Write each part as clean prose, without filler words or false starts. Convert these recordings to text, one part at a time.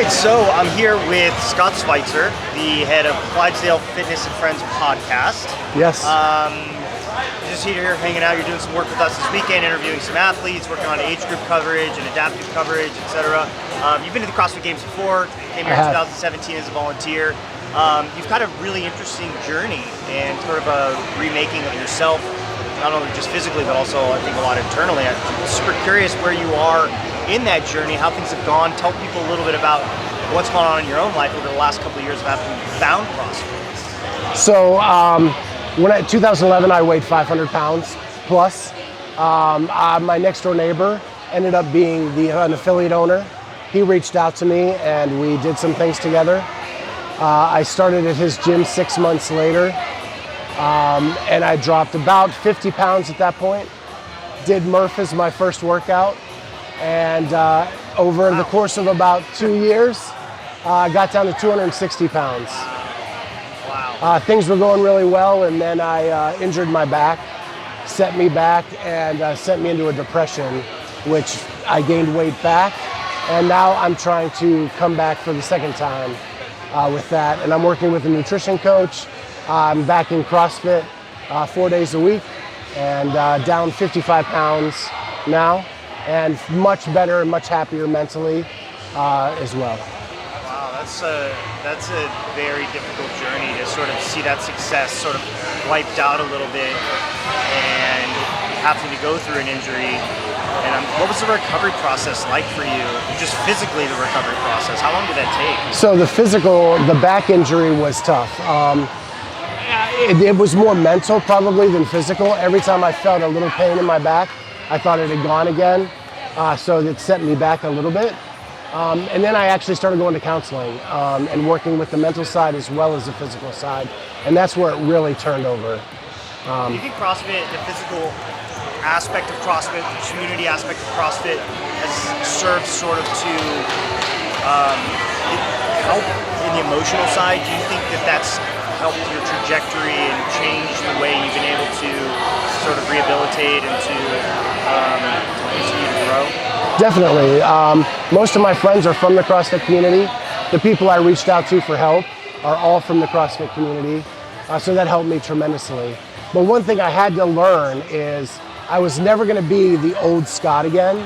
right, so I'm here with Scott Switzer, the head of Clydesdale Fitness and Friends podcast. Yes. Just here hanging out. You're doing some work with us this weekend, interviewing some athletes, working on age group coverage and adaptive coverage, etc. You've been to the CrossFit Games before. Came here in 2017 as a volunteer. You've got a really interesting journey and sort of a remaking of yourself, not only just physically, but also I think a lot internally. I'm super curious where you are in that journey, how things have gone. Tell people a little bit about what's gone on in your own life over the last couple of years of after you found CrossFit. So when in 2011, I weighed 500 pounds plus. My next door neighbor ended up being an affiliate owner. He reached out to me and we did some things together. I started at his gym 6 months later, and I dropped about 50 pounds at that point. Did Murph as my first workout, and over the course of about 2 years, I got down to 260 pounds. Wow. Things were going really well, and then I injured my back, set me back, and sent me into a depression, which I gained weight back, and now I'm trying to come back for the second time with that. And I'm working with a nutrition coach. I'm back in CrossFit 4 days a week, and down 55 pounds now, and much better and much happier mentally as well. Wow, that's a very difficult journey to sort of see that success sort of wiped out a little bit and having to go through an injury. And what was the recovery process like for you? Just physically, the recovery process. How long did that take? So the back injury was tough. It was more mental probably than physical. Every time I felt a little pain in my back, I thought it had gone again. So it set me back a little bit. And then I actually started going to counseling and working with the mental side as well as the physical side. And that's where it really turned over. Do you think CrossFit, the physical aspect of CrossFit, the community aspect of CrossFit has served sort of to help in the emotional side? Do you think that that's helped your trajectory and change the way you've been able to sort of rehabilitate and to continue to grow? Definitely. Most of my friends are from the CrossFit community. The people I reached out to for help are all from the CrossFit community. So that helped me tremendously. But one thing I had to learn is I was never going to be the old Scott again.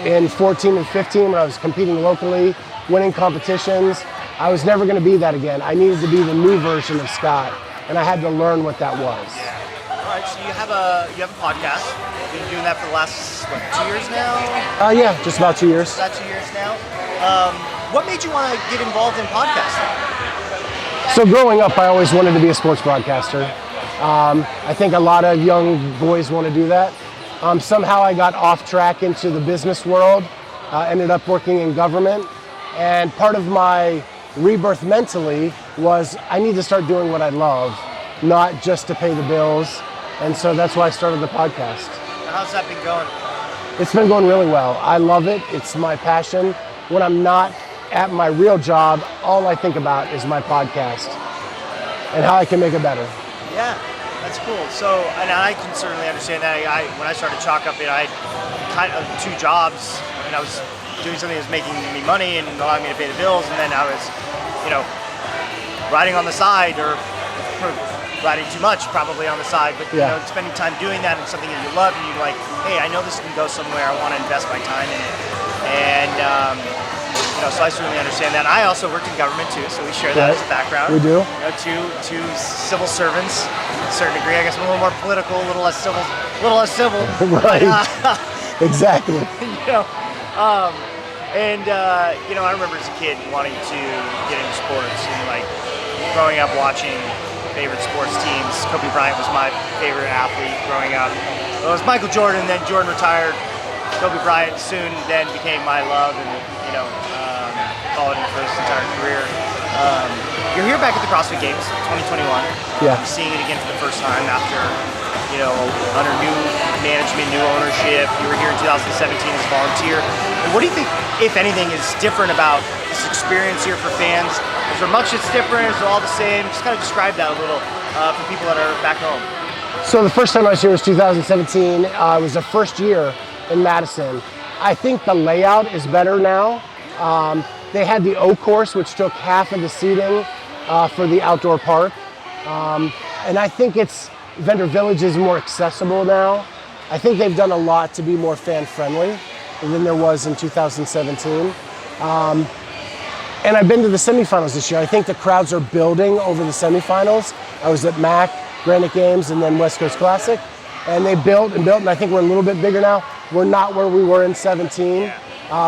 In 14 and 15, when I was competing locally, winning competitions, I was never going to be that again. I needed to be the new version of Scott, and I had to learn what that was. Yeah. All right, so you have a podcast. You've been doing that for the last, 2 years now? Yeah, just about 2 years. About 2 years now. What made you want to get involved in podcasting? So growing up, I always wanted to be a sports broadcaster. I think a lot of young boys want to do that. Somehow I got off track into the business world, ended up working in government, and part of my rebirth mentally was I need to start doing what I love, not just to pay the bills, and so that's why I started the podcast. How's that been going? It's been going really well. I love it. It's my passion. When I'm not at my real job, all I think about is my podcast and how I can make it better. Yeah, that's cool. So, and I can certainly understand that. When I started Chalk Up, I had kind of 2 jobs, and I was doing something that was making me money and allowing me to pay the bills, and then I was, riding on the side, or riding too much probably on the side, but spending time doing that and something that you love, and you're like, hey, I know this can go somewhere. I want to invest my time in it, and so I certainly understand that. I also worked in government too, so we share that as a background. We do. Two civil servants, to a certain degree. I guess I'm a little more political, a little less civil. Right. Exactly. I remember as a kid wanting to get into sports and growing up watching favorite sports teams. Kobe Bryant was my favorite athlete growing up. It was Michael Jordan, then Jordan retired. Kobe Bryant soon then became my love, and followed him for his entire career. You're here back at the CrossFit Games 2021. Yeah. I'm seeing it again for the first time after under new management, new ownership. You were here in 2017 as a volunteer. And what do you think, if anything, is different about this experience here for fans? Is there much that's different? Is it all the same? Just kind of describe that a little for people that are back home. So the first time I was here was 2017. It was the first year in Madison. I think the layout is better now. They had the O course, which took half of the seating for the outdoor park. And I think Vendor Village is more accessible now. I think they've done a lot to be more fan friendly than there was in 2017. And I've been to the semifinals this year. I think the crowds are building over the semifinals. I was at MAC, Granite Games, and then West Coast Classic. And they built and built, and I think we're a little bit bigger now. We're not where we were in 17,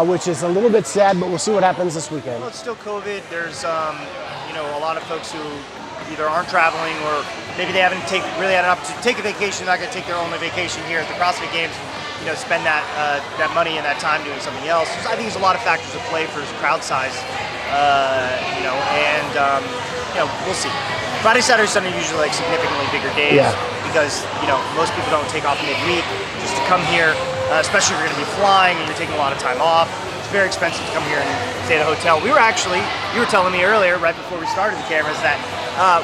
which is a little bit sad, but we'll see what happens this weekend. Well, it's still COVID. There's, a lot of folks who either aren't traveling or maybe they haven't really had an opportunity to take a vacation. They're not going to take their only vacation here at the CrossFit Games. Spend that money and that time doing something else. I think there's a lot of factors at play for crowd size. We'll see. Friday, Saturday, Sunday are usually like significantly bigger days because most people don't take off midweek just to come here, especially if you're going to be flying and you're taking a lot of time off. It's very expensive to come here and stay at a hotel. You were telling me earlier, right before we started the cameras, that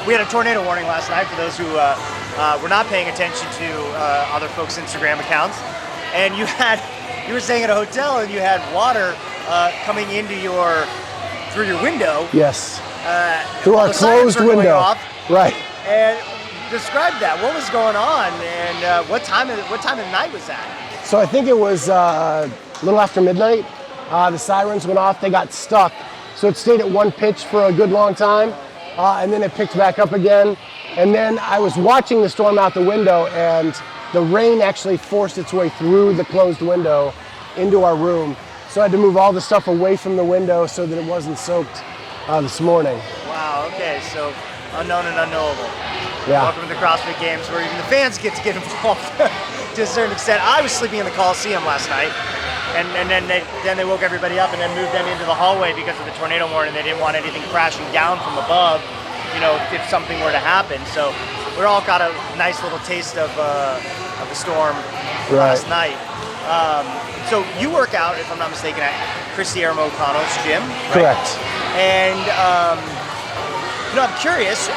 we had a tornado warning last night for those who were not paying attention to other folks' Instagram accounts. And you were staying at a hotel and you had water coming into through your window. Yes. Through our closed window. Right. And describe that. What was going on, and what time of the night was that? So I think it was a little after midnight. The sirens went off. They got stuck. So it stayed at one pitch for a good long time, and then it picked back up again. And then I was watching the storm out the window, and the rain actually forced its way through the closed window into our room. So I had to move all the stuff away from the window so that it wasn't soaked this morning. Wow, okay, so unknown and unknowable. Yeah. Welcome to the CrossFit Games, where even the fans get to get involved to a certain extent. I was sleeping in the Coliseum last night, and then they woke everybody up and then moved them into the hallway because of the tornado warning. They didn't want anything crashing down from above, if something were to happen. So we all got a nice little taste of the storm last night. So you work out, if I'm not mistaken, at Kristi Eramo O'Connell's gym, right? Correct. And I'm curious.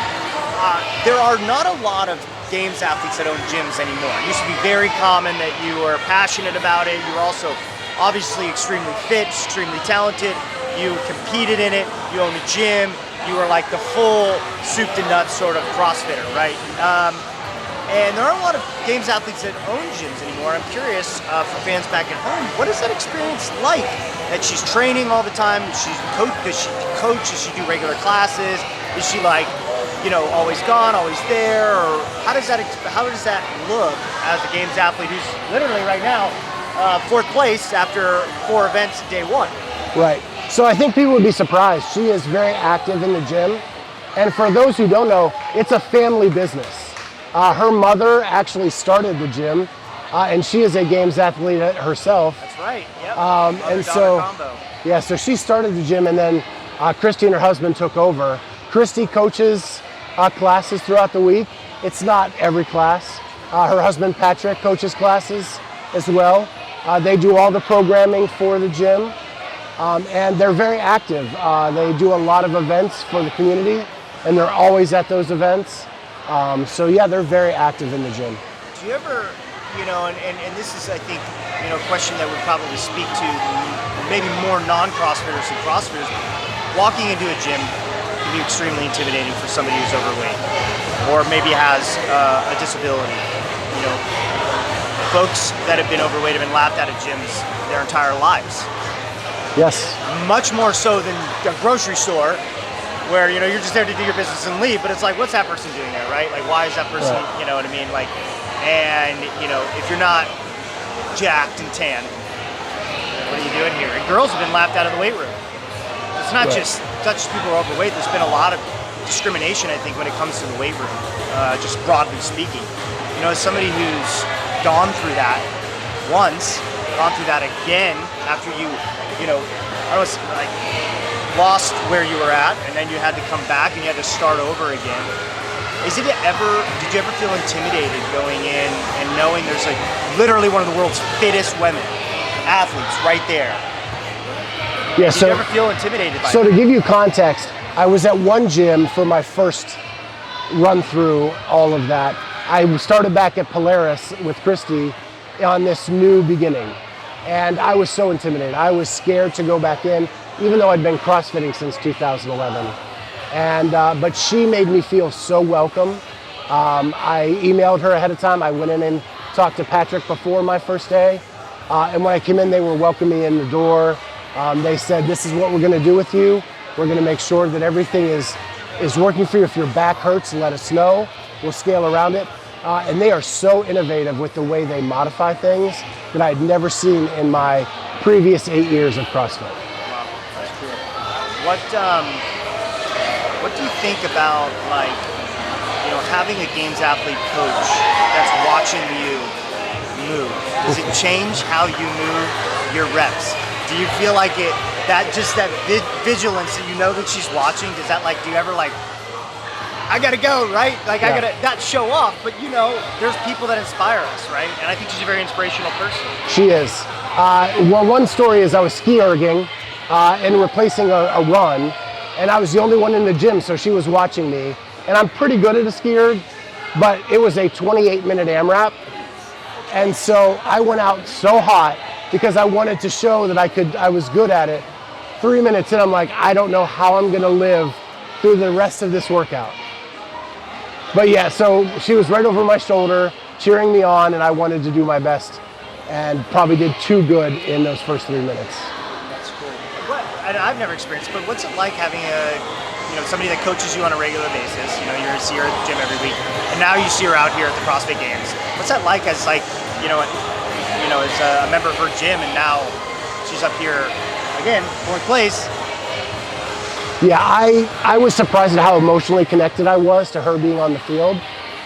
There are not a lot of games athletes that own gyms anymore. It used to be very common that you were passionate about it. You were also obviously extremely fit, extremely talented. You competed in it. You owned a gym. You were like the full soup to nuts sort of CrossFitter, right? And there aren't a lot of games athletes that own gyms anymore. I'm curious for fans back at home, what is that experience like? That she's training all the time. Does she coach? Does she do regular classes? Is she always gone, always there? Or how does that look as a games athlete who's literally right now fourth place after 4 events day 1? Right. So I think people would be surprised. She is very active in the gym. And for those who don't know, it's a family business. Her mother actually started the gym, and she is a games athlete herself. That's right. Yep. And so, combo. So she started the gym, and then Kristi and her husband took over. Kristi coaches classes throughout the week. It's not every class. Her husband Patrick coaches classes as well. They do all the programming for the gym, and they're very active. They do a lot of events for the community, and they're always at those events. They're very active in the gym. Do you ever, and this is, I think, a question that would probably speak to maybe more non-CrossFitters than CrossFitters. Walking into a gym can be extremely intimidating for somebody who's overweight or maybe has a disability. Folks that have been overweight have been laughed at gyms their entire lives. Yes. Much more so than a grocery store, where you're just there to do your business and leave, but it's like, what's that person doing there, right? Like, why is that person, right. You know what I mean? Like, and if you're not jacked and tan, what are you doing here? And girls have been laughed out of the weight room. It's not just people who are overweight. There's been a lot of discrimination, I think, when it comes to the weight room, just broadly speaking. As somebody who's gone through that once, gone through that again after lost where you were at, and then you had to come back and you had to start over again. Did you ever feel intimidated going in and knowing there's literally one of the world's fittest women athletes right there? Yeah. Did you ever feel intimidated by that? So to give you context, I was at one gym for my first run through all of that. I started back at Polaris with Kristi on this new beginning. And I was so intimidated. I was scared to go back in. even though I'd been CrossFitting since 2011. And, but she made me feel so welcome. I emailed her ahead of time. I went in and talked to Patrick before my first day. And when I came in, they were welcoming me in the door. They said, this is what we're gonna do with you. We're gonna make sure that everything is working for you. If your back hurts, let us know. We'll scale around it. And they are so innovative with the way they modify things that I'd never seen in my previous 8 years of CrossFit. Wow, that's cool. What do you think about, like, you know, having a games athlete coach that's watching you move? Does it change how you move your reps? Do you feel like that vigilance that you know that she's watching, does that, like, do you ever, like, I gotta go, right? Like, yeah. I gotta not show off, but you know, there's people that inspire us, right? And I think she's a very inspirational person. She is. Well, one story is I was ski erging and replacing a run, and I was the only one in the gym, so she was watching me. And I'm pretty good at a ski erg, but it was a 28-minute AMRAP. And so I went out so hot because I wanted to show that I was good at it. 3 minutes in, I'm like, I don't know how I'm gonna live through the rest of this workout. But yeah, so she was right over my shoulder, cheering me on, and I wanted to do my best, and probably did too good in those first 3 minutes. That's cool. I've never experienced, but what's it like having somebody that coaches you on a regular basis? You know, you see her at the gym every week, and now you see her out here at the CrossFit Games. What's that like as, like, as a member of her gym, and now she's up here again, fourth place? Yeah, I was surprised at how emotionally connected I was to her being on the field.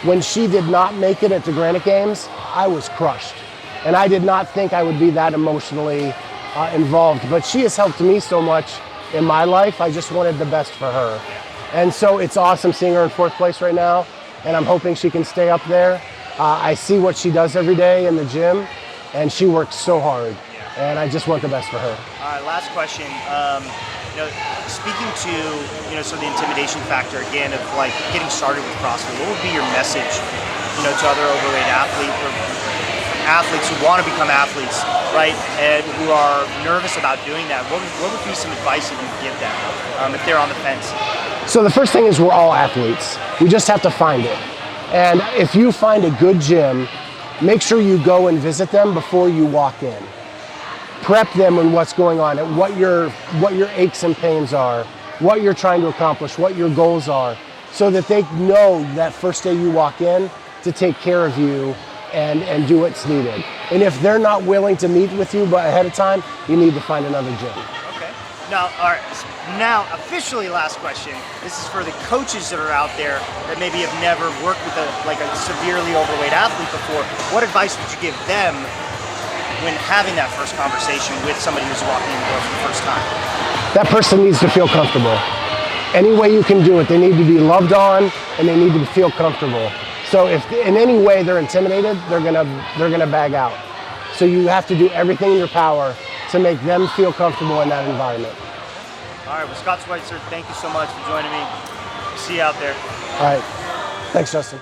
When she did not make it at the Granite Games, I was crushed. And I did not think I would be that emotionally involved. But she has helped me so much in my life. I just wanted the best for her. And so it's awesome seeing her in fourth place right now. And I'm hoping she can stay up there. I see what she does every day in the gym, and she works so hard. And I just want the best for her. All right, last question. Speaking to, so the intimidation factor again of, like, getting started with CrossFit, what would be your message, to other overweight athletes who want to become athletes, right, and who are nervous about doing that? What would be some advice that you'd give them if they're on the fence? So the first thing is we're all athletes. We just have to find it. And if you find a good gym, make sure you go and visit them before you walk in. Prep them on what's going on and what your aches and pains are, what you're trying to accomplish, what your goals are, so that they know that first day you walk in to take care of you and do what's needed. And if they're not willing to meet with you but ahead of time, you need to find another gym. Okay. Now, all right. Now, officially, last question. This is for the coaches that are out there that maybe have never worked with a severely overweight athlete before. What advice would you give them when having that first conversation with somebody who's walking in the door for the first time? That person needs to feel comfortable. Any way you can do it, they need to be loved on and they need to feel comfortable. So if in any way they're intimidated, they're gonna bag out. So you have to do everything in your power to make them feel comfortable in that environment. All right, well, Scott Switzer, thank you so much for joining me. See you out there. All right, thanks, Justin.